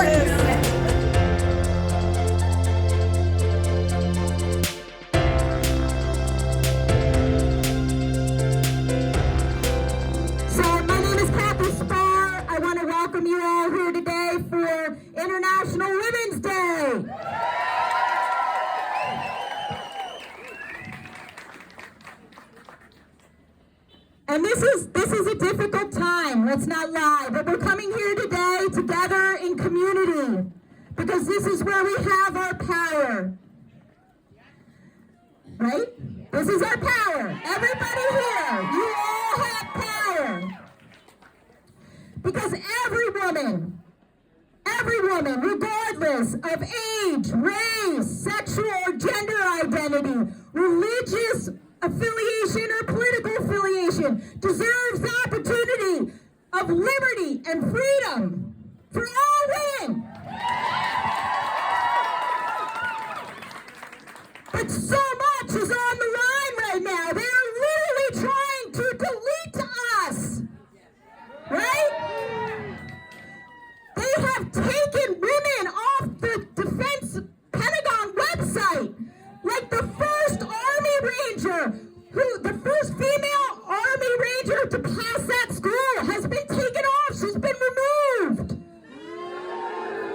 So my name is Cathy Spahr. I want to welcome you all here today for International Women's Day. And this is a difficult time, let's not lie, but we're coming here today together in community because this is where we have our power. Right? This is our power. Everybody here, you all have power. Because every woman, regardless of age, race, sexual or gender identity, religious affiliation or political affiliation, deserves the opportunity of liberty and freedom for all women. But so much is on the line right now. They are literally trying to delete us. Right? They have taken women off the Defense Pentagon website. Like the first Army Ranger, the first female Army Ranger to pass that school has been taken off. She's been removed.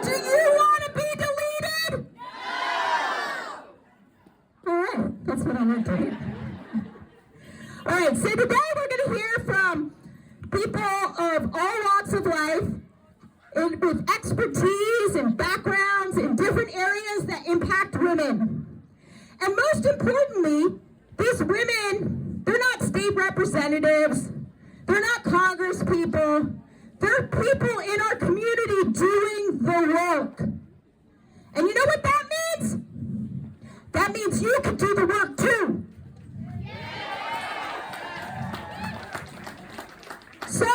Do you want to be deleted? No! All right, that's what I want to hear. All right, so today we're going to hear from people of all walks of life with expertise and backgrounds in different areas that impact women. And most importantly, these women, they're not state representatives, they're not Congress people, they're people in our community doing the work. And you know what that means? That means you can do the work too. So,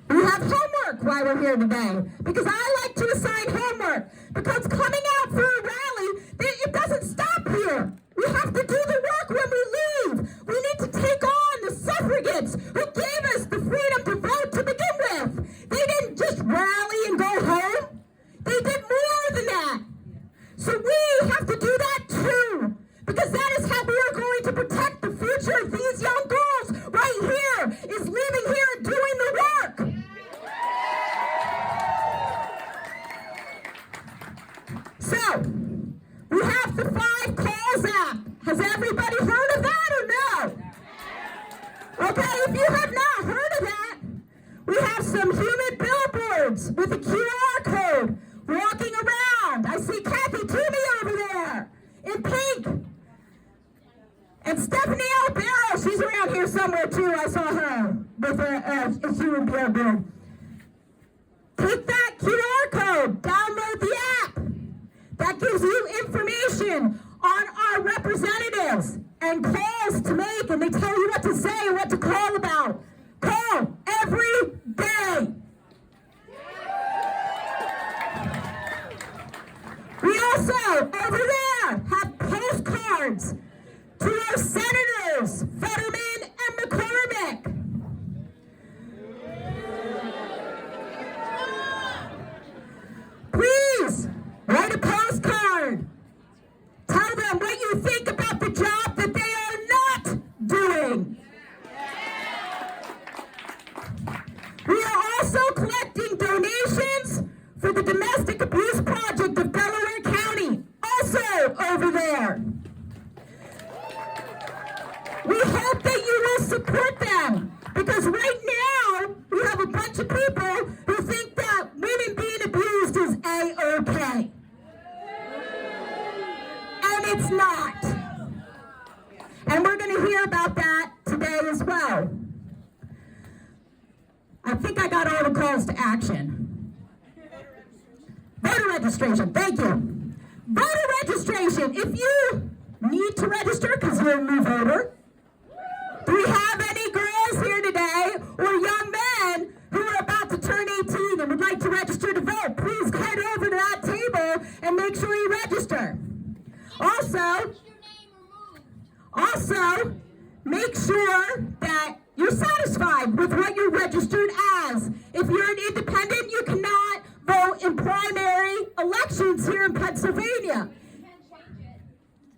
we have homework while we're here today, because I like to assign homework, because coming out for a rally, it doesn't stop here. We have to do the work when we leave. We need to take on the suffragettes who gave us the freedom to vote to begin with. They didn't just rally and go home. They did more than that. So we have to do that too, because that is how we are going to protect the future of these young girls right here, is living here and doing the work. So, we have the 5 Calls app. Has everybody heard of that or no? Okay, if you have not heard of that, we have some human billboards with a QR code walking around. I see Cathy Toomey over there in pink. And Stephanie Albero, she's around here somewhere too. I saw her with a human billboard. Take that QR code, download the app. That gives you information on our representatives and calls to make, and they tell you what to say and what to call about. Call every day. We also, over there, have postcards to our senators, Fetterman and McCormick. Please, write a postcard. Tell them what you think about the job that they are not doing. We are also collecting donations for the Domestic Abuse Project of Delaware County, also over there. We hope that you will support them, because right now we have a bunch of people who think that women being abused is A-OK. And it's not. And we're going to hear about that today as well. I think I got all the calls to action. Voter registration, thank you. Voter registration, if you need to register because you're a new voter, do we have any girls here today or young men who are about to turn 18 and would like to register to vote? Please head over to that table and make sure you register. Also, make sure that you're satisfied with what you're registered as. If you're an independent, you cannot vote in primary. elections here in Pennsylvania.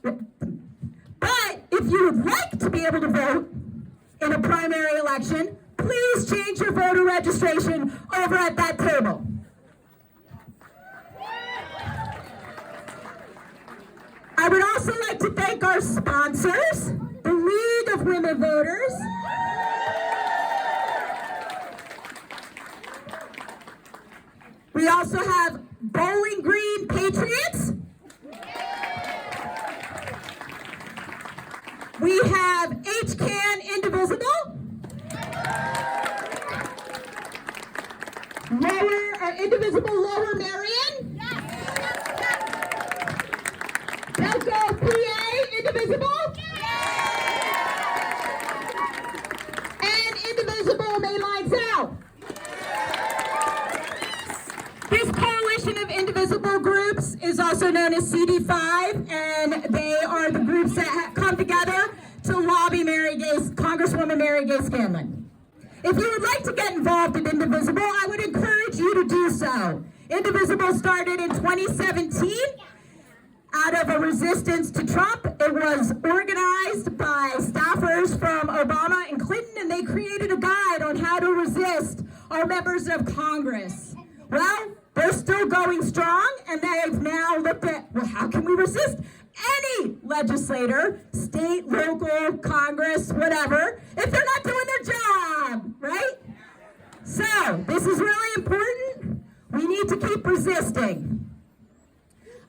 But if you would like to be able to vote in a primary election, please change your voter registration over at that table. I would also like to thank our sponsors, the League of Women Voters, we also have Bowling Green Patriots, we have HCAN Indivisible, Indivisible Lower Marion, Delco PA Indivisible, and Indivisible Mainline South. This coalition of indivisible groups is also known as CD5, and they are the groups that have come together to lobby Congresswoman Mary Gay Scanlon. If you would like to get involved in Indivisible, I would encourage you to do so. Indivisible started in 2017 out of a resistance to Trump. It was organized by staffers from Obama and Clinton, and they created a guide on how to resist our members of Congress. Well, they're still going strong, and they've now looked at, well, how can we resist any legislator, state, local, Congress, whatever, if they're not doing their job, right? So, this is really important. We need to keep resisting.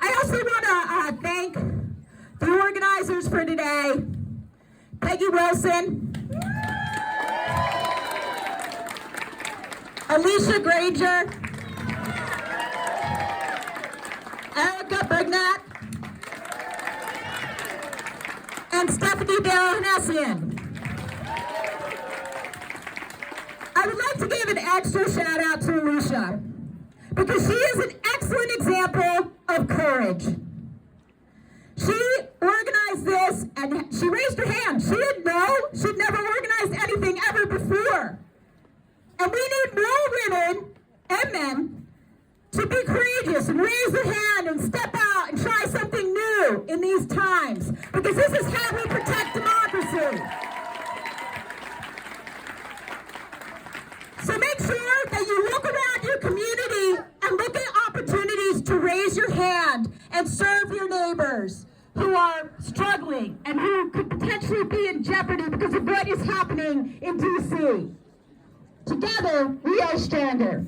I also want to thank the organizers for today, Peggy Wilson, Alicia Granger, Erica Brignat, and Stephanie Darrenessian. I would like to give an extra shout out to Alicia because she is an excellent example of courage. She organized this and she raised her hand. She didn't know. She'd never organized anything ever before. And we need more women and men to be courageous and raise their hand and step out and try something new in these times, because this is how we protect democracy. So make sure that you look around your community and look at opportunities to raise your hand and serve your neighbors who are struggling and who could potentially be in jeopardy because of what is happening in D.C. Together, we are stronger.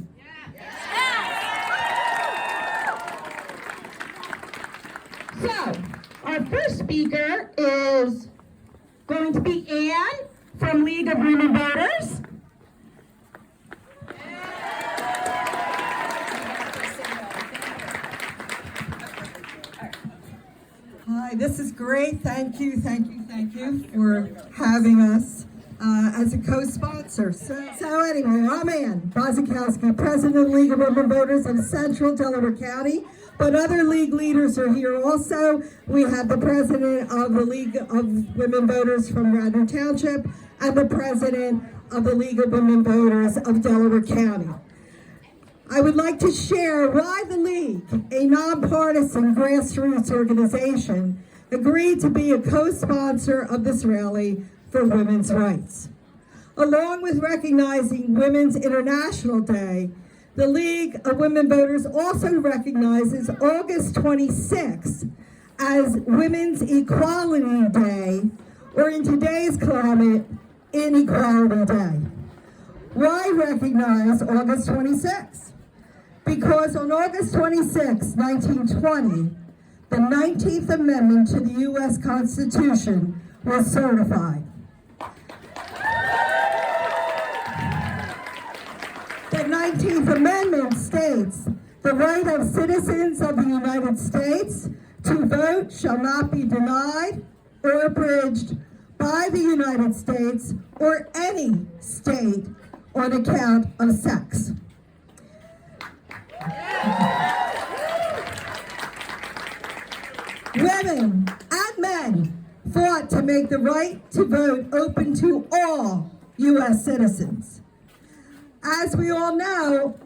So, our first speaker is going to be Anne from League of Women Voters. Hi, this is great. Thank you for having us as a co-sponsor. So anyway, I'm Ann Mosakowski, President of the League of Women Voters of Central Delaware County. But other league leaders are here also. We have the president of the League of Women Voters from Radnor Township and the president of the League of Women Voters of Delaware County. I would like to share why the League, a nonpartisan grassroots organization, agreed to be a co-sponsor of this rally for women's rights. Along with recognizing Women's International Day, the League of Women Voters also recognizes August 26th as Women's Equality Day, or in today's climate, Inequality Day. Why recognize August 26th? Because on August 26, 1920, the 19th Amendment to the U.S. Constitution was certified. The 19th Amendment states, the right of citizens of the United States to vote shall not be denied or abridged by the United States or any state on account of sex. Women and men fought to make the right to vote open to all U.S. citizens. As we all know,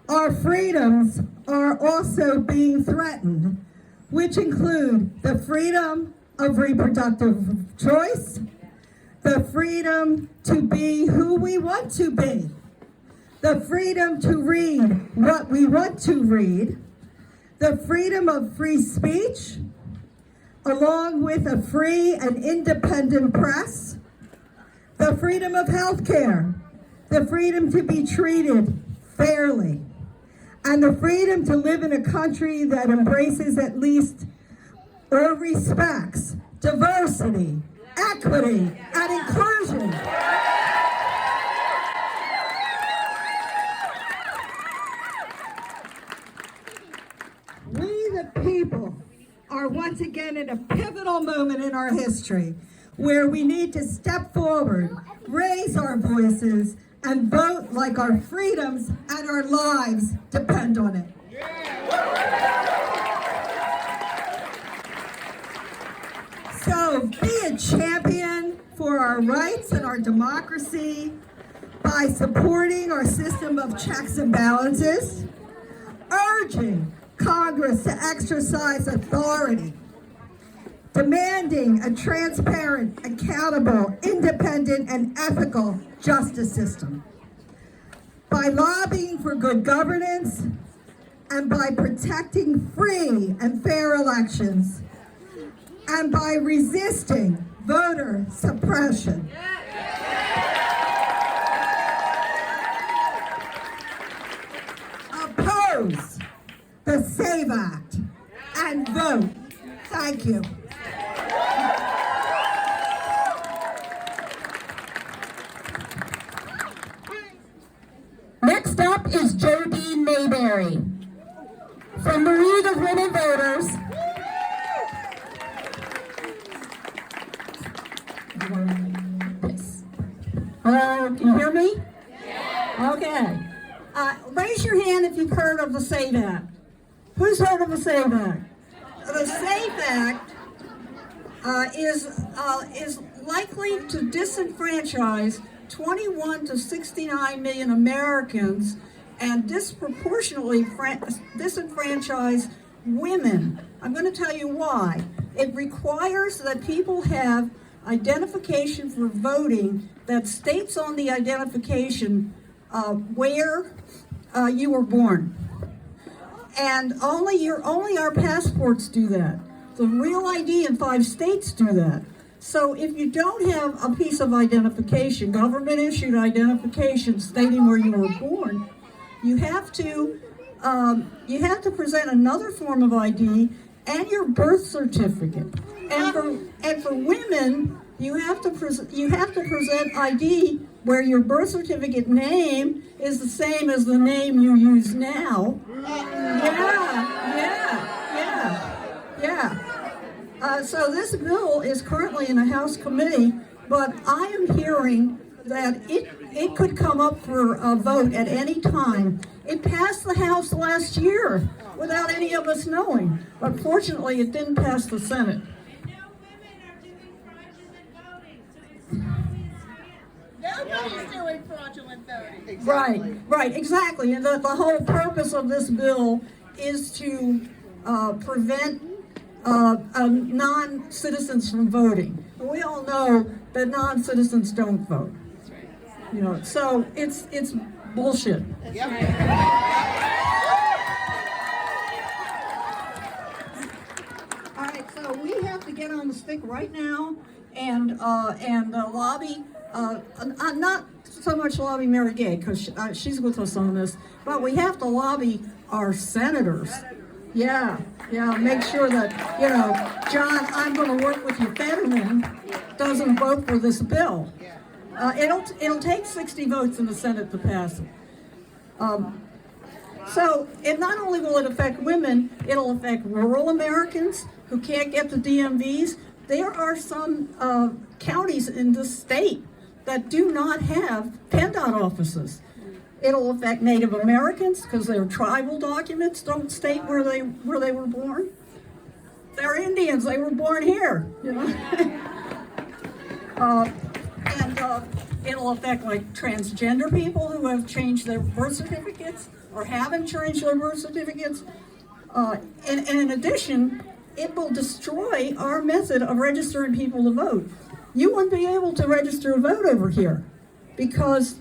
our freedoms are also being threatened, which include the freedom of reproductive choice, the freedom to be who we want to be, the freedom to read what we want to read, the freedom of free speech, along with a free and independent press, the freedom of health care, the freedom to be treated fairly, and the freedom to live in a country that embraces at least or respects diversity, equity, and inclusion. We, the people, are once again at a pivotal moment in our history where we need to step forward, raise our voices, and vote like our freedoms and our lives depend on it. So be a champion for our rights and our democracy by supporting our system of checks and balances, urging Congress to exercise authority, demanding a transparent, accountable, independent, and ethical justice system, by lobbying for good governance, and by protecting free and fair elections, and by resisting voter suppression. Oppose the SAVE Act and vote. Thank you. Next up is Jodine Mayberry from the League of Women Voters. Hello, can you hear me? Okay. Raise your hand if you've heard of the SAVE Act. Who's heard of the SAVE Act? The SAVE Act is likely to disenfranchise 21 to 69 million Americans and disproportionately disenfranchise women. I'm going to tell you why. It requires that people have identification for voting that states on the identification where you were born. And only our passports do that. The real ID in 5 states do that. So if you don't have a piece of identification, government issued identification stating where you were born, you have to present another form of ID and your birth certificate. And for women, you have to present ID where your birth certificate name is the same as the name you use now. So this bill is currently in a House committee, but I am hearing that it could come up for a vote at any time. It passed the House last year without any of us knowing, but fortunately it didn't pass the Senate. Nobody's doing fraudulent voting. Right, exactly. And the whole purpose of this bill is to prevent non-citizens from voting. And we all know that non-citizens don't vote. You know, so it's bullshit. Yep. All right, so we have to get on the stick right now and lobby. Not so much lobby Mary Gay because she's with us on this, but we have to lobby our senators. Yeah, make sure that, John, I'm going to work with you, Fetterman, doesn't vote for this bill. It'll take 60 votes in the Senate to pass it. So it not only will it affect women, it'll affect rural Americans who can't get the DMVs. There are some counties in this state that do not have PennDOT offices. It'll affect Native Americans because their tribal documents don't state where they were born. They're Indians, they were born here, and it'll affect like transgender people who have changed their birth certificates. or haven't changed their birth certificates. And in addition, it will destroy our method of registering people to vote. You wouldn't be able to register to vote over here because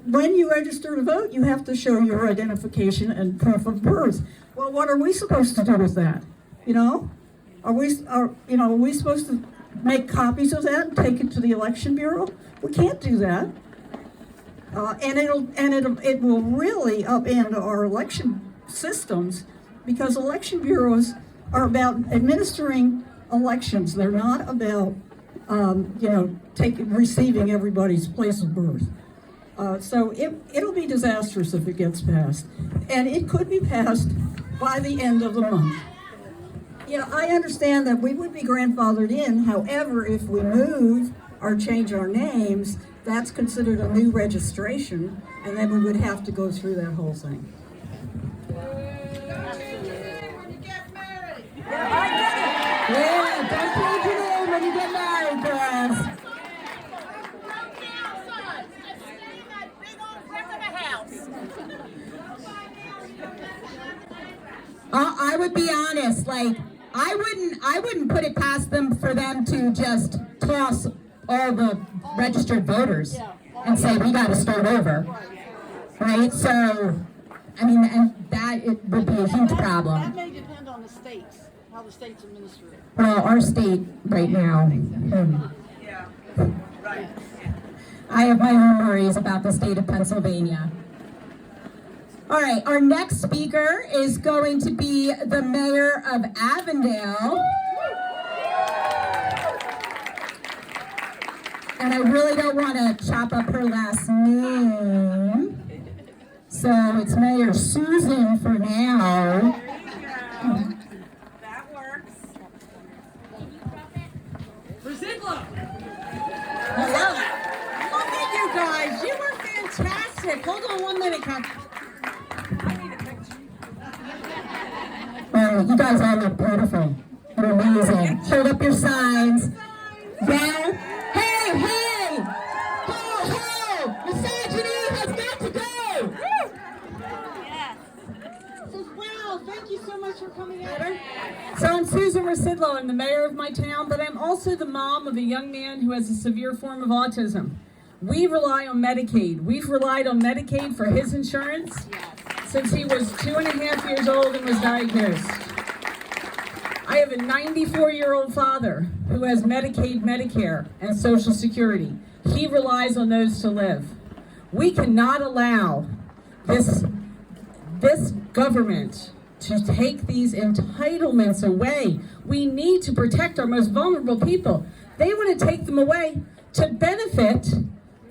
when you register to vote, you have to show your identification and proof of birth. Well, what are we supposed to do with that? You know, are we supposed to make copies of that and take it to the election bureau? We can't do that. And it will really upend our election systems, because election bureaus are about administering elections. They're not about receiving everybody's place of birth. So it'll be disastrous if it gets passed, and it could be passed by the end of the month. I understand that we would be grandfathered in. However, if we move or change our names, that's considered a new registration, and then we would have to go through that whole thing. Yeah, don't change your name when you get married, girls. I would be honest, like, I wouldn't put it past them for them to just toss all the registered voters and say we got to start over, right? So, I mean, and that it would be a huge problem. That may depend on the states, how the states administer it. Well, our state right now, I have my own worries about the state of Pennsylvania. All right, our next speaker is going to be the mayor of Avondale. And I really don't want to chop up her last name. So it's Mayor Susan for now. That works. Rzucidlo. Hello. Look at you guys. You were fantastic. Hold on 1 minute, Cathy. I need a picture. Oh, you guys all look beautiful. You're amazing. Hold up your signs. Yeah. Hey, hey! Ho, ho! Misogyny has got to go! Yes. Wow, thank you so much for coming out. So I'm Susan Rzucidlo. I'm the mayor of my town, but I'm also the mom of a young man who has a severe form of autism. We rely on Medicaid. We've relied on Medicaid for his insurance since he was 2.5 years old and was diagnosed. I have a 94-year-old father who has Medicaid, Medicare, and Social Security. He relies on those to live. We cannot allow this government to take these entitlements away. We need to protect our most vulnerable people. They want to take them away to benefit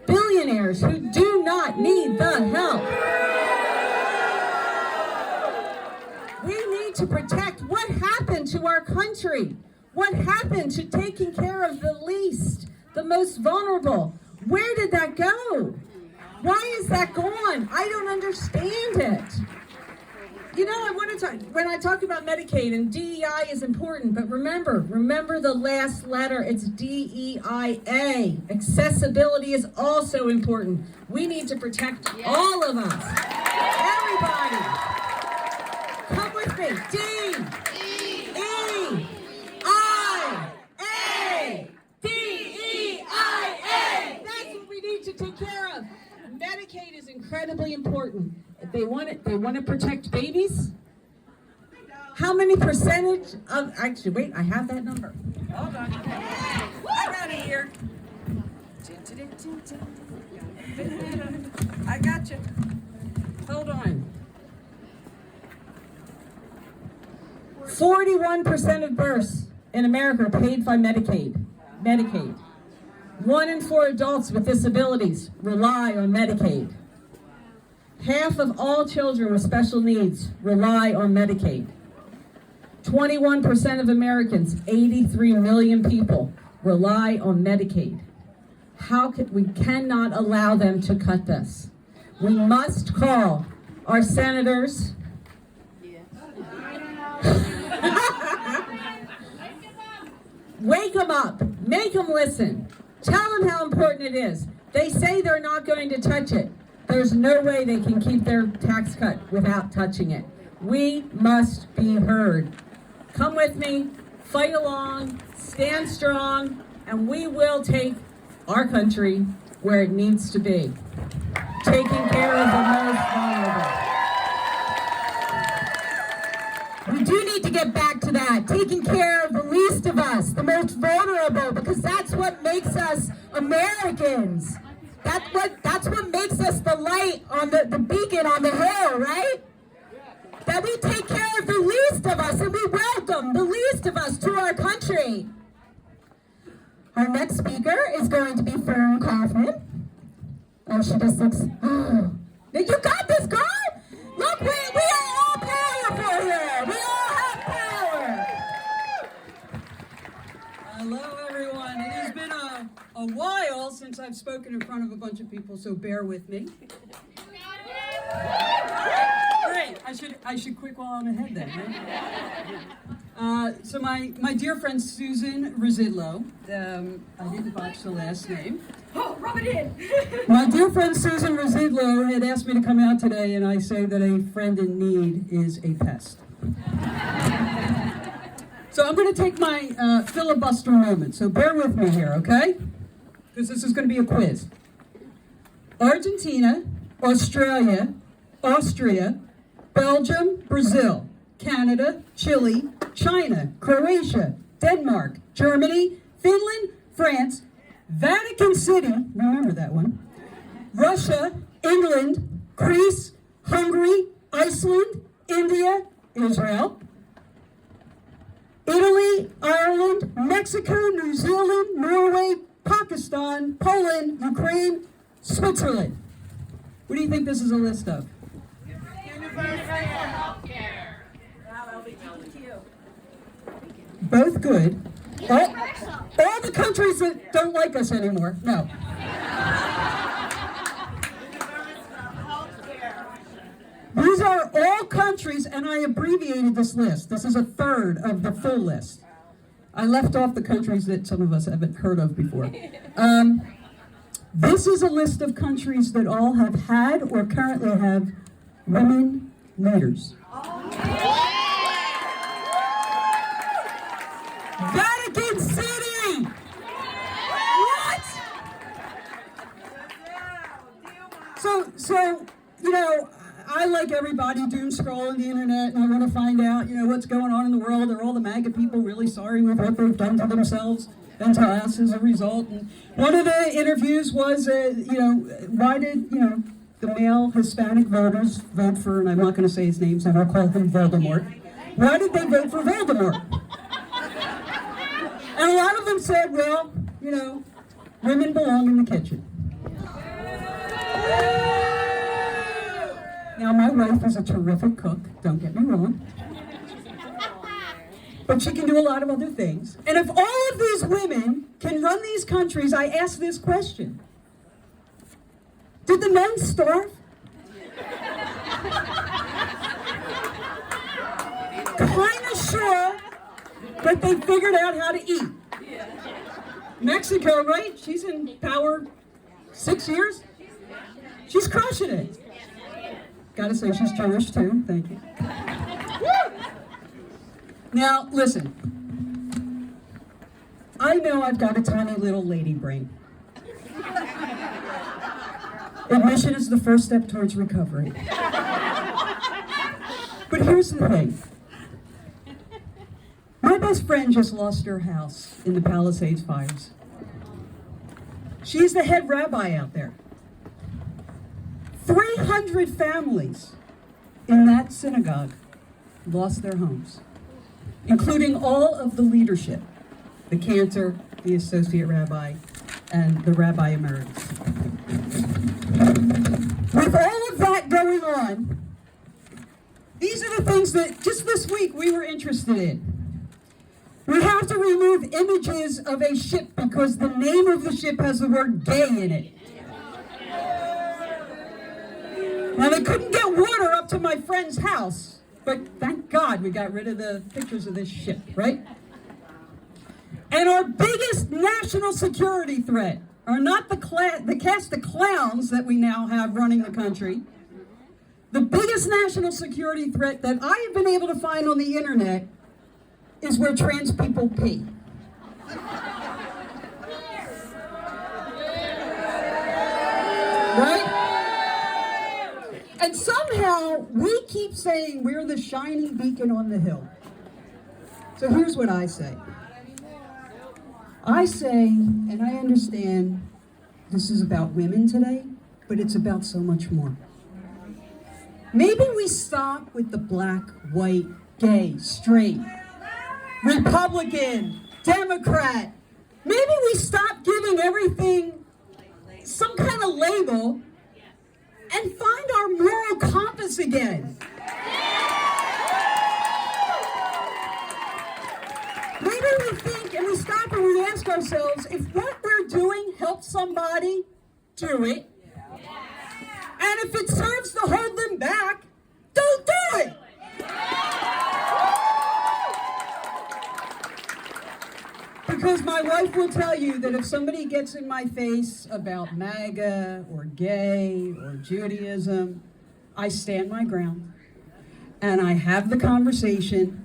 billionaires who do not need the help. We need to protect what happened to our country. What happened to taking care of the least, the most vulnerable? Where did that go? Why is that gone? I don't understand it. You know, I want to talk, when I talk about Medicaid, and DEI is important, but remember the last letter, it's DEIA. Accessibility is also important. We need to protect all of us. Everybody. Come with me. D-E-I-A. D-E-I-A. That's what we need to take care of. Medicaid is incredibly important. If they want to protect babies. How many percentage of, actually, wait, I have that number. Hold on. I got it here. I got you. Hold on. 41% of births in America are paid by Medicaid. 1 in 4 adults with disabilities rely on Medicaid. Half of all children with special needs rely on Medicaid. 21% of Americans, 83 million people, rely on Medicaid. We cannot allow them to cut this. We must call our senators. Wake them up, make them listen. Tell them how important it is. They say they're not going to touch it, There's no way they can keep their tax cut without touching it. We must be heard. Come with me, fight along, stand strong, and we will take our country where it needs to be, taking care of the most vulnerable. We do need to get back to that, taking care of the least of us, the most vulnerable, because that's what makes us Americans. That's what makes us the light on the beacon on the hill, right? That we take care of the least of us and we welcome the least of us to our country. Our next speaker is going to be Fern Kaufman. Oh, she just looks, oh. You got this, girl! Look, we are all powerful here. We all have power. Hello, everyone. It has been a while since I've spoken in front of a bunch of people, so bear with me. Great. I should quit while I'm ahead then, right? So my dear friend Susan Rzucidlo, I didn't botch the last name. Oh, rub it in. My dear friend Susan Rzucidlo had asked me to come out today, and I say that a friend in need is a pest. So I'm going to take my filibuster moment, so bear with me here, okay? Because this is going to be a quiz. Argentina, Australia, Austria, Belgium, Brazil, Canada, Chile, China, Croatia, Denmark, Germany, Finland, France, Vatican City, remember that one, Russia, England, Greece, Hungary, Iceland, India, Israel, Italy, Ireland, Mexico, New Zealand, Norway, Pakistan, Poland, Ukraine, Switzerland. What do you think this is a list of? Both good. All the countries that don't like us anymore. No. These are all countries, and I abbreviated this list. This is a third of the full list. I left off the countries that some of us haven't heard of before. This is a list of countries that all have had or currently have women leaders. Vatican City! What? So, you know, I, like everybody, doom scrolling the internet, and I want to find out, you know, what's going on in the world. Are all the MAGA people really sorry with what they've done to themselves and to us as a result? And one of the interviews was, you know, why did, you know, the male Hispanic voters vote for, and I'm not going to say his name, so I'll call him Voldemort. Why did they vote for Voldemort? And a lot of them said, well, you know, women belong in the kitchen. Now, my wife is a terrific cook, don't get me wrong. But she can do a lot of other things. And if all of these women can run these countries, I ask this question. Did the men starve? Kind of sure that they figured out how to eat. Mexico, right? She's in power 6 years. She's crushing it. Gotta say she's Jewish too. Thank you. Now, listen. I know I've got a tiny little lady brain. Admission is the first step towards recovery. But here's the thing. My best friend just lost her house in the Palisades fires. She's the head rabbi out there. 300 families in that synagogue lost their homes, including all of the leadership, the cantor, the associate rabbi, and the rabbi emeritus. With all of that going on, these are the things that just this week we were interested in. We have to remove images of a ship because the name of the ship has the word gay in it. Now, they couldn't get water up to my friend's house, but thank God we got rid of the pictures of this ship, right? And our biggest national security threat, are not the cast of clowns that we now have running the country. The biggest national security threat that I have been able to find on the internet is where trans people pee. Right? And somehow we keep saying we're the shining beacon on the hill. So here's what I say. I say, and I understand this is about women today, but it's about so much more. Maybe we stop with the black, white, gay, straight, Republican, Democrat. Maybe we stop giving everything some kind of label and find our moral compass again. Maybe we think and we stop and we ask ourselves, if what we're doing helps somebody, do it. And if it serves to hold them back, don't do it. Because my wife will tell you that if somebody gets in my face about MAGA or gay or Judaism, I stand my ground and I have the conversation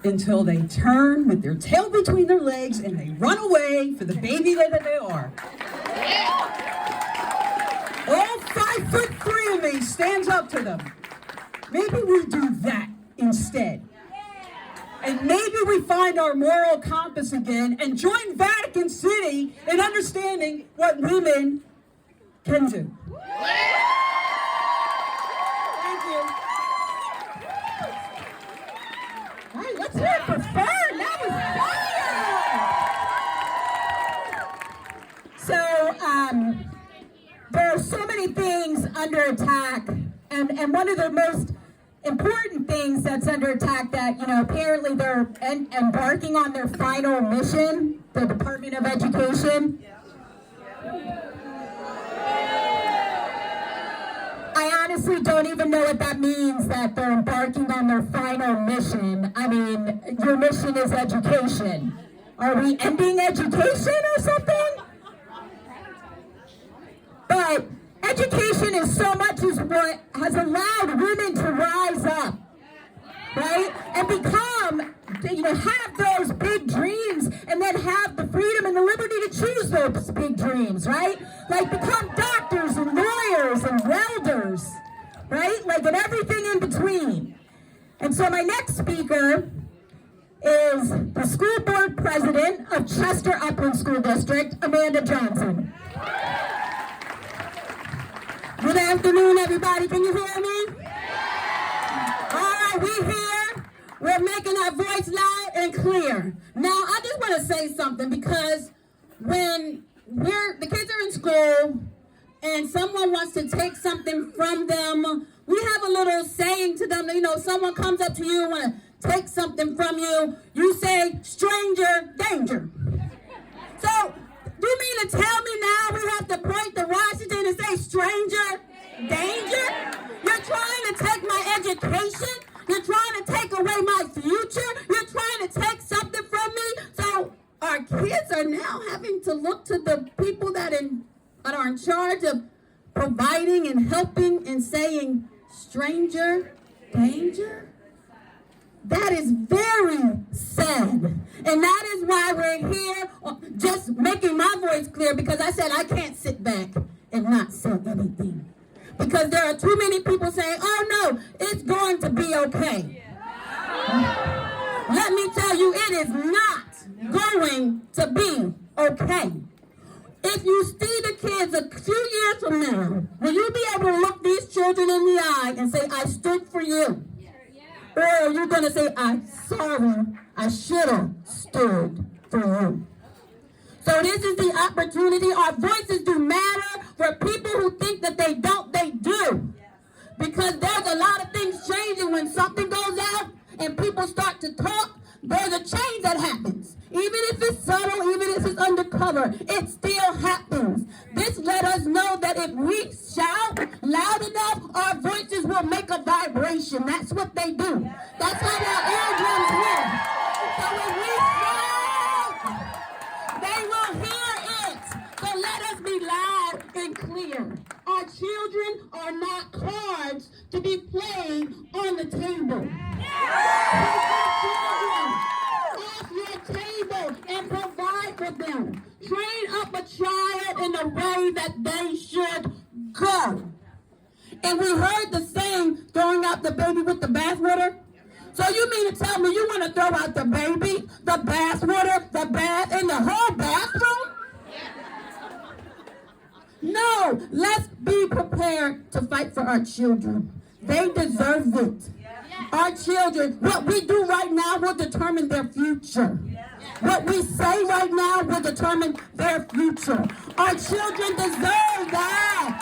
until they turn with their tail between their legs and they run away for the baby that they are. All 5'3" of me stands up to them. Maybe we do that instead. And maybe we find our moral compass again and join Vatican City in understanding what women can do. Thank you. All right, let's hear it for Fern. That was fire. So, there are so many things under attack, and one of the most important things that's under attack that, apparently they're embarking on their final mission, the Department of Education. I honestly don't even know what that means, that they're embarking on their final mission. I mean, your mission is education. Are we ending education or something? But education is so much as what has allowed women to rise up, right? And become, have those big dreams and then have the freedom and the liberty to choose those big dreams, right? Like become doctors and lawyers and welders, right? Like and everything in between. And so my next speaker is the school board president of Chester Upland School District, Amanda Johnson. Good afternoon, everybody. Can you hear me? All right, we're here. We're making our voice loud and clear. Now, I just want to say something because when the kids are in school and someone wants to take something from them, we have a little saying to them, someone comes up to you and want to take something from you, you say, stranger danger. So, do you mean to tell me now we have to point to Washington and say stranger danger? You're trying to take my education? You're trying to take away my future? You're trying to take something from me? So our kids are now having to look to the people that are in charge of providing and helping and saying stranger danger? That is very sad. And that is why we're here just making my voice clear, because I said I can't sit back and not say anything. Because there are too many people saying, oh no, it's going to be okay. Let me tell you, it is not going to be okay. If you see the kids a few years from now, will you be able to look these children in the eye and say, I stood for you? Or are you going to say, I'm sorry, I should have stood for you? So this is the opportunity. Our voices do matter. For people who think that they don't, they do. Because there's a lot of things changing when something goes out and people start to talk. There's a change that happens. Even if it's subtle, even if it's undercover, it still happens. This let us know that if we shout loud enough, our voices will make a vibration. That's what they do. That's how our eardrums work. So when we shout, they will hear it. So let us clear. Our children are not cards to be played on the table. Take our children off your table and provide for them. Train up a child in the way that they should go. And we heard the saying, throwing out the baby with the bathwater. So you mean to tell me you want to throw out the baby, the bathwater, the bath, and the whole bathroom? No, let's be prepared to fight for our children. They deserve it. Our children, what we do right now will determine their future. What we say right now will determine their future. Our children deserve that.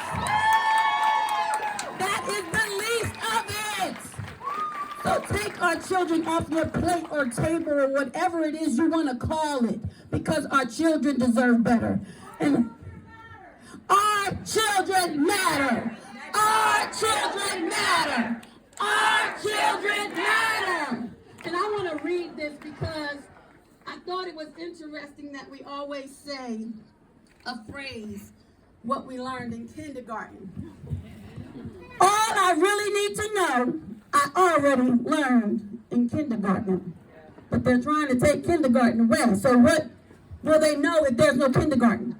That is the least of it. So take our children off your plate or table or whatever it is you want to call it, because our children deserve better. And our children matter. Our children matter. Our children matter. And I want to read this because I thought it was interesting that we always say a phrase, what we learned in kindergarten. All I really need to know, I already learned in kindergarten. But they're trying to take kindergarten away. So what will they know if there's no kindergarten?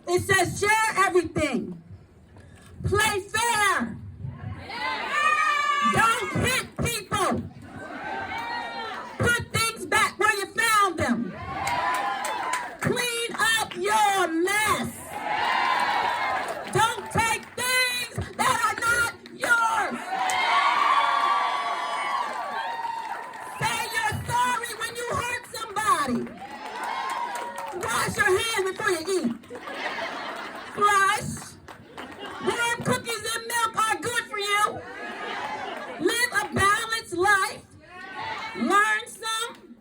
It says share everything. Play fair. Don't hit people. Put things back where you found them. Clean up your mess. Don't take things that are not yours. Say you're sorry when you hurt somebody. Wash your hands before you eat. Flush. Warm cookies and milk are good for you. Live a balanced life. Learn some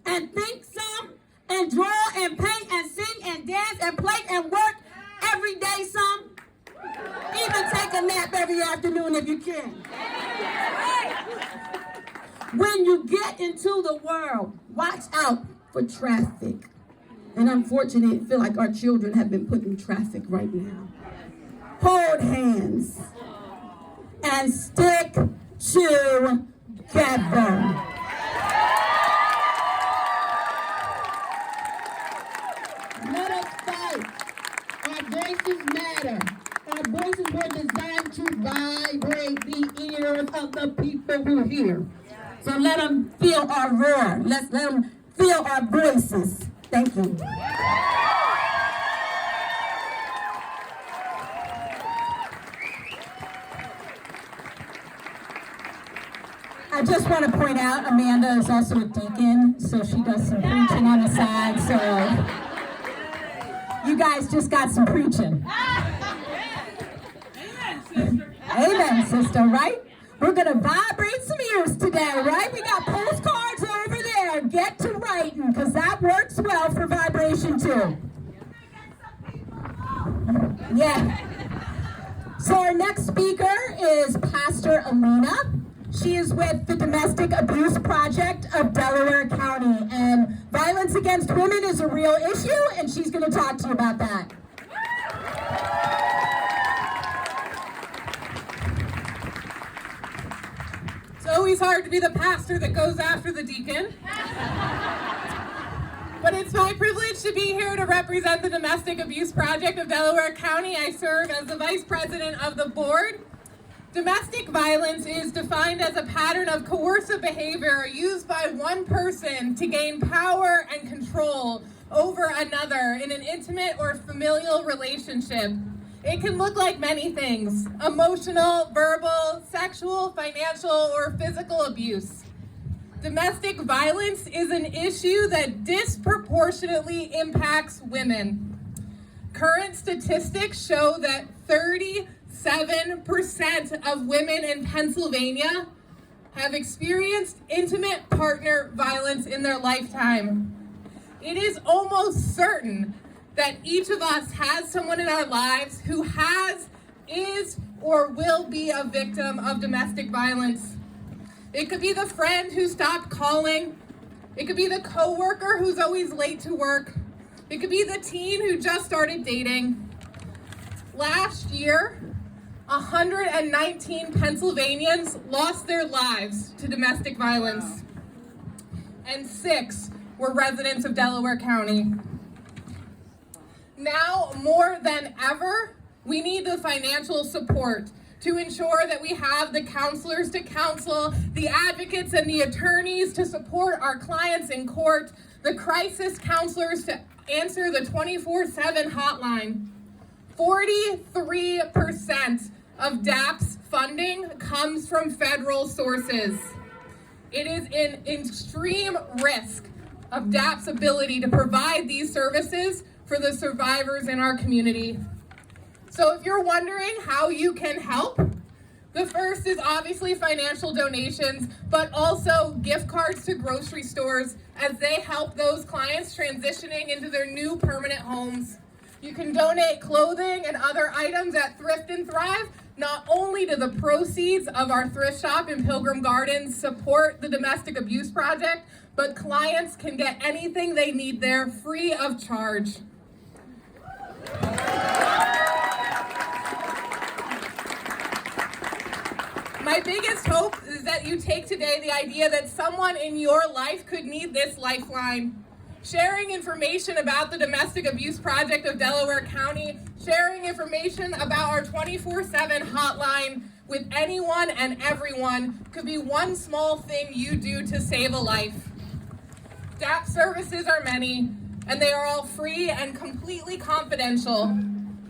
and think some and draw and paint and sing and dance and play and work every day some. Even take a nap every afternoon if you can. When you get into the world, watch out for traffic. And unfortunately, I feel like our children have been put in traffic right now. Hold hands and stick together. Let us fight. Our voices matter. Our voices were designed to vibrate the ears of the people who hear. So let them feel our roar. Let them feel our voices. Thank you. I just want to point out, Amanda is also a deacon, so she does some preaching on the side, so you guys just got some preaching. Amen, sister, right? We're going to vibrate some ears today, right? We got postcards over there. Get to writing, because that works well for vibration, too. Yeah. So our next speaker is Pastor Alina. She is with the Domestic Abuse Project of Delaware County, and violence against women is a real issue, and she's going to talk to you about that. It's always hard to be the pastor that goes after the deacon. But it's my privilege to be here to represent the Domestic Abuse Project of Delaware County. I serve as the vice president of the board. Domestic violence is defined as a pattern of coercive behavior used by one person to gain power and control over another in an intimate or familial relationship. It can look like many things: emotional, verbal, sexual, financial, or physical abuse. Domestic violence is an issue that disproportionately impacts women. Current statistics show that 37% of women in Pennsylvania have experienced intimate partner violence in their lifetime. It is almost certain that each of us has someone in our lives who has, is, or will be a victim of domestic violence. It could be the friend who stopped calling. It could be the coworker who's always late to work. It could be the teen who just started dating. Last year, 119 Pennsylvanians lost their lives to domestic violence, and 6 were residents of Delaware County. Now, more than ever, we need the financial support to ensure that we have the counselors to counsel, the advocates and the attorneys to support our clients in court, the crisis counselors to answer the 24/7 hotline. 43% of DAP's funding comes from federal sources. It is an extreme risk of DAP's ability to provide these services for the survivors in our community. So if you're wondering how you can help, the first is obviously financial donations, but also gift cards to grocery stores as they help those clients transitioning into their new permanent homes. You can donate clothing and other items at Thrift and Thrive, not only to the proceeds of our thrift shop in Pilgrim Gardens support the Domestic Abuse Project, but clients can get anything they need there free of charge. My biggest hope is that you take today the idea that someone in your life could need this lifeline. Sharing information about the Domestic Abuse Project of Delaware County, sharing information about our 24/7 hotline with anyone and everyone could be one small thing you do to save a life. DAP services are many, and they are all free and completely confidential.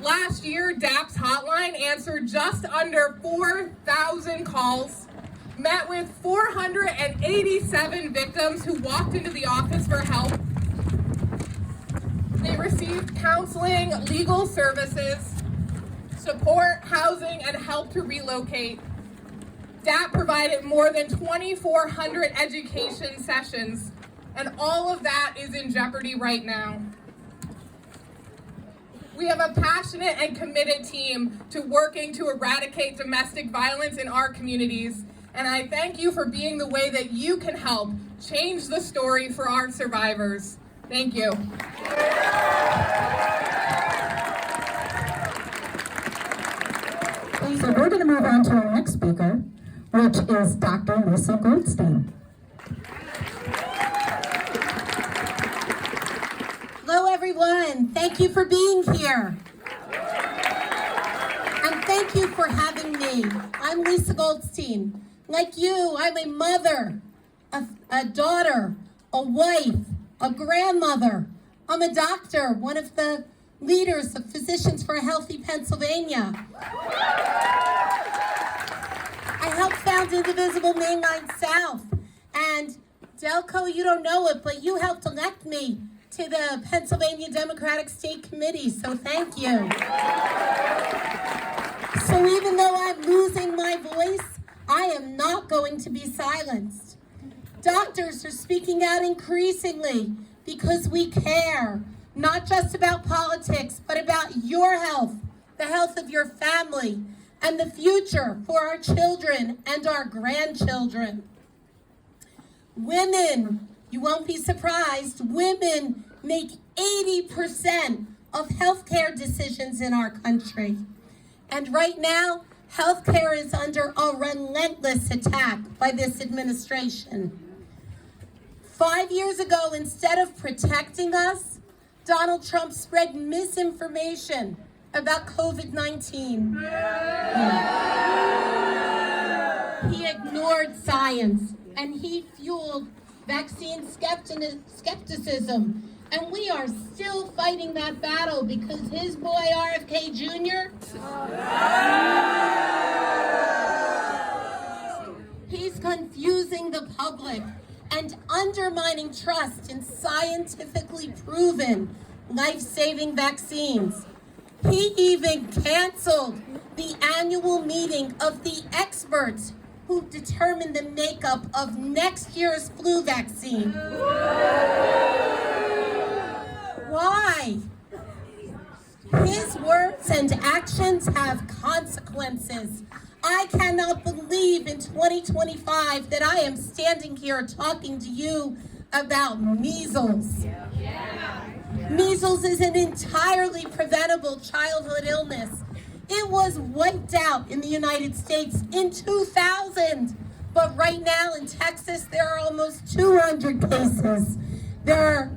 Last year, DAP's hotline answered just under 4,000 calls, met with 487 victims who walked into the office for help. They received counseling, legal services, support, housing, and help to relocate. DAP provided more than 2,400 education sessions, and all of that is in jeopardy right now. We have a passionate and committed team to working to eradicate domestic violence in our communities, and I thank you for being the way that you can help change the story for our survivors. Thank you. So we're going to move on to our next speaker, which is Dr. Lisa Goldstein. Hello, everyone. Thank you for being here. And thank you for having me. I'm Lisa Goldstein. Like you, I'm a mother, a daughter, a wife, a grandmother. I'm a doctor, one of the leaders of Physicians for a Healthy Pennsylvania. I helped found Indivisible Mainline South. And Delco, you don't know it, but you helped elect me to the Pennsylvania Democratic State Committee, so thank you. So even though I'm losing my voice, I am not going to be silenced. Doctors are speaking out increasingly because we care, not just about politics, but about your health, the health of your family, and the future for our children and our grandchildren. Women, you won't be surprised, women make 80% of healthcare decisions in our country. And right now, healthcare is under a relentless attack by this administration. 5 years ago, instead of protecting us, Donald Trump spread misinformation about COVID-19. He ignored science, and he fueled vaccine skepticism. And we are still fighting that battle because his boy RFK Jr. He's confusing the public and undermining trust in scientifically proven life-saving vaccines. He even canceled the annual meeting of the experts who determine the makeup of next year's flu vaccine. Why? His words and actions have consequences. I cannot believe in 2025 that I am standing here talking to you about measles. Measles is an entirely preventable childhood illness It was wiped out in the United States in 2000. But right now in Texas, there are almost 200 cases. There are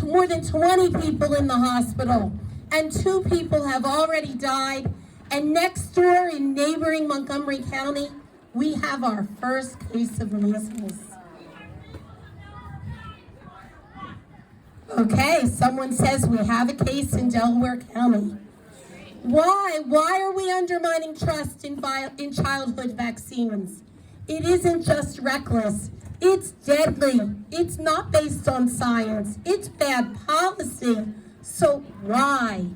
more than 20 people in the hospital, and 2 people have already died. And next door in neighboring Montgomery County, we have our first case of measles. Okay, someone says we have a case in Delaware County. Why? Why are we undermining trust in childhood vaccines? It isn't just reckless. It's deadly. It's not based on science. It's bad policy. So why?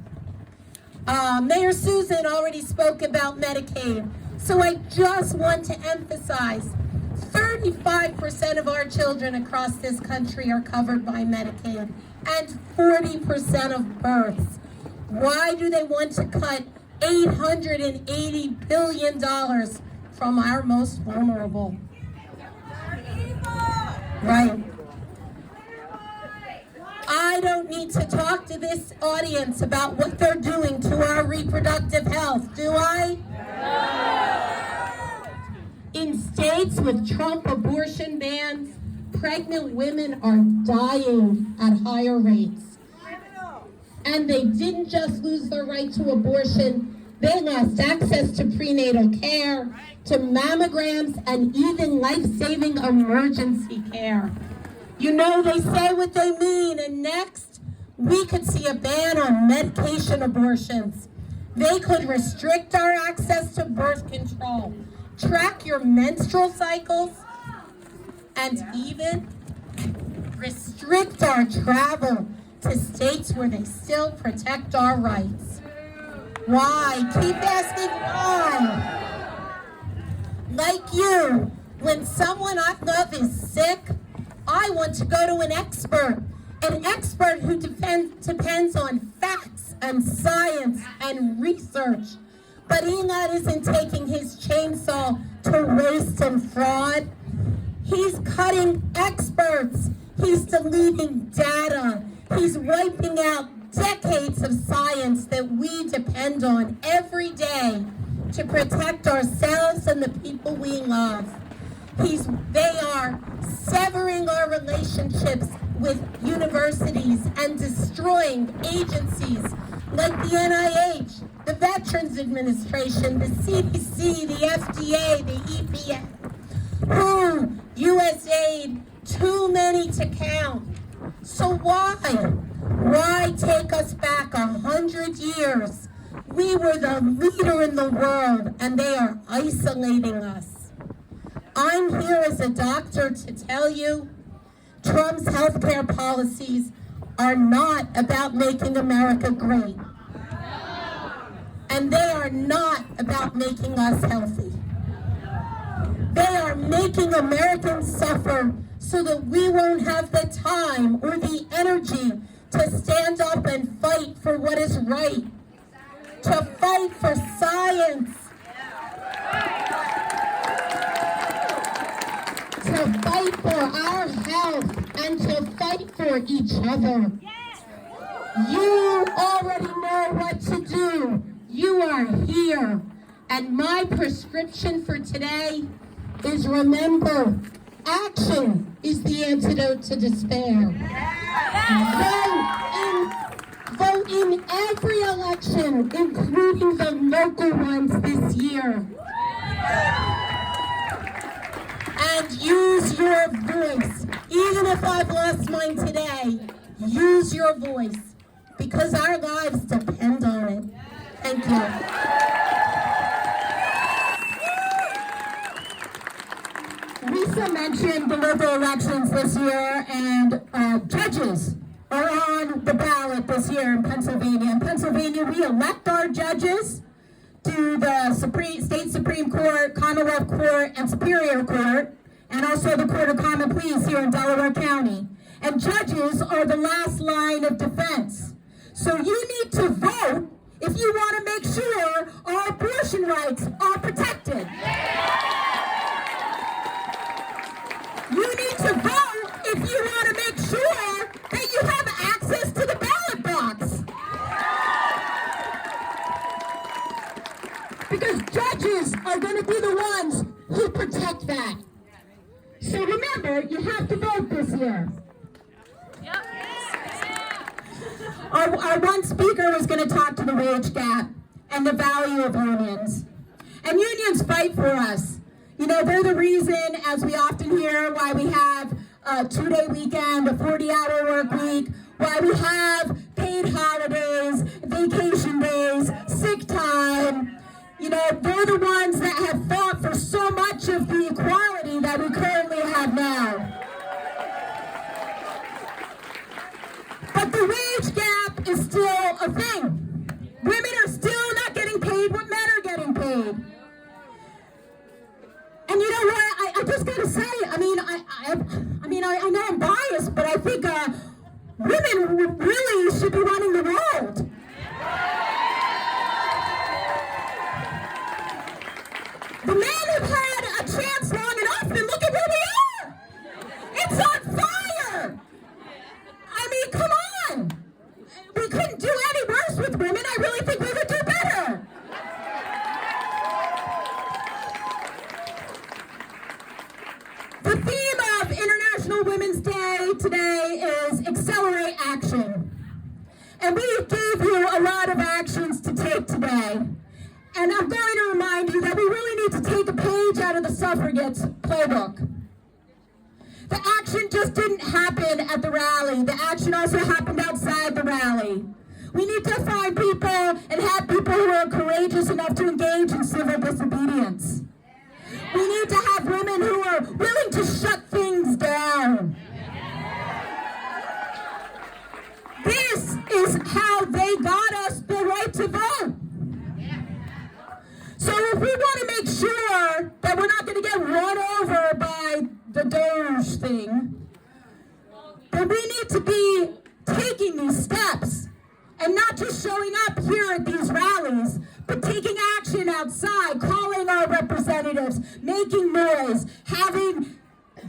Mayor Susan already spoke about Medicaid. So I just want to emphasize, 35% of our children across this country are covered by Medicaid, and 40% of births. Why do they want to cut $880 billion from our most vulnerable? Right. I don't need to talk to this audience about what they're doing to our reproductive health, do I? In states with Trump abortion bans, pregnant women are dying at higher rates. And they didn't just lose their right to abortion, they lost access to prenatal care, to mammograms, and even life-saving emergency care. You know, they say what they mean, and next, we could see a ban on medication abortions. They could restrict our access to birth control, track your menstrual cycles, and even restrict our travel to states where they still protect our rights. Why? Keep asking why. Like you, when someone I love is sick, I want to go to an expert who depends on facts and science and research. But Elon isn't taking his chainsaw to waste and fraud. He's cutting experts. He's deleting data. He's wiping out decades of science that we depend on every day to protect ourselves and the people we love. They are severing our relationships with universities and destroying agencies like the NIH, the Veterans Administration, the CDC, the FDA, the EPA, WHO, USAID, too many to count. So why? Why take us back 100 years? We were the leader in the world, and they are isolating us. I'm here as a doctor to tell you, Trump's healthcare policies are not about making America great. And they are not about making us healthy. They are making Americans suffer so that we won't have the time or the energy to stand up and fight for what is right, to fight for science, to fight for our health, and to fight for each other. You already know what to do. You are here. And my prescription for today is, remember, action is the antidote to despair. Vote in every election, including the local ones this year. And use your voice. Even if I've lost mine today, use your voice, because our lives depend on it. Thank you. Lisa mentioned the local elections this year, and judges are on the ballot this year in Pennsylvania. In Pennsylvania, we elect our judges to the State Supreme Court, Commonwealth Court, and Superior Court, and also the Court of Common Pleas here in Delaware County. And judges are the last line of defense. So you need to vote if you want to make sure our abortion rights are protected. You need to vote if you want to make sure that you have access to the ballot box. Because judges are going to be the ones who protect that. So remember, you have to vote this year. Our one speaker was going to talk to the wage gap and the value of unions. And unions fight for us. You know, they're the reason, as we often hear, why we have a 2-day weekend, a 40-hour work week, why we have paid holidays, vacation days, sick time. You know, they're the ones that have fought for so much of the equality that we currently have now. But the wage gap is still a thing. Women are still not getting paid what men are getting paid. And you know what? I just gotta say, I know I'm biased, but I think women really should be running the world. The men have had a chance long enough, and look at where we are. It's on fire. I mean, come on. We couldn't do any worse with women. I really think we would do better. The theme of International Women's Day today is Accelerate Action. And we gave you a lot of actions to take today. And I'm going to remind you that we really need to take a page out of the suffragettes' playbook. The action just didn't happen at the rally. The action also happened outside the rally. We need to find people and have people who are courageous enough to engage in civil disobedience. We need to have women who are willing to shut things down. This is how they got us the right to vote. So if we want to make sure that we're not going to get run over by the Doge thing, then we need to be taking these steps and not just showing up here at these rallies, but taking action outside, calling our representatives, making noise, having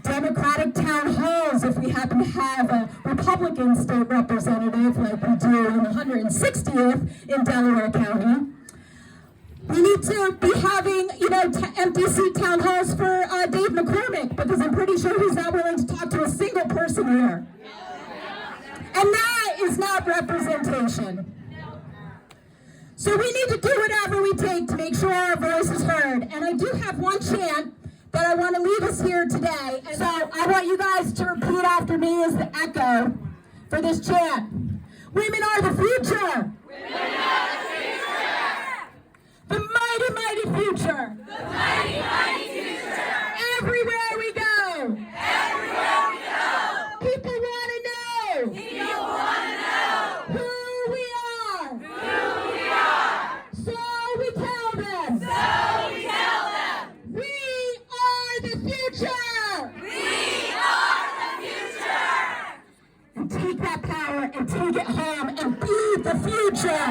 Democratic town halls if we happen to have a Republican state representative like we do in the 160th in Delaware County. We need to be having, empty seat town halls for Dave McCormick, because I'm pretty sure he's not willing to talk to a single person here. And that is not representation. So we need to do whatever we take to make sure our voice is heard. And I do have one chant that I want to leave us here today. And so I want you guys to repeat after me as the echo for this chant. Women are the future. Women are the future. The mighty, mighty future. The mighty, mighty future. Everywhere we go. Everywhere we go. People want to know. People want to know. Who we are. Who we are. So we tell them. So we tell them. We are the future. We are the future. And take that power and take it home and be the future.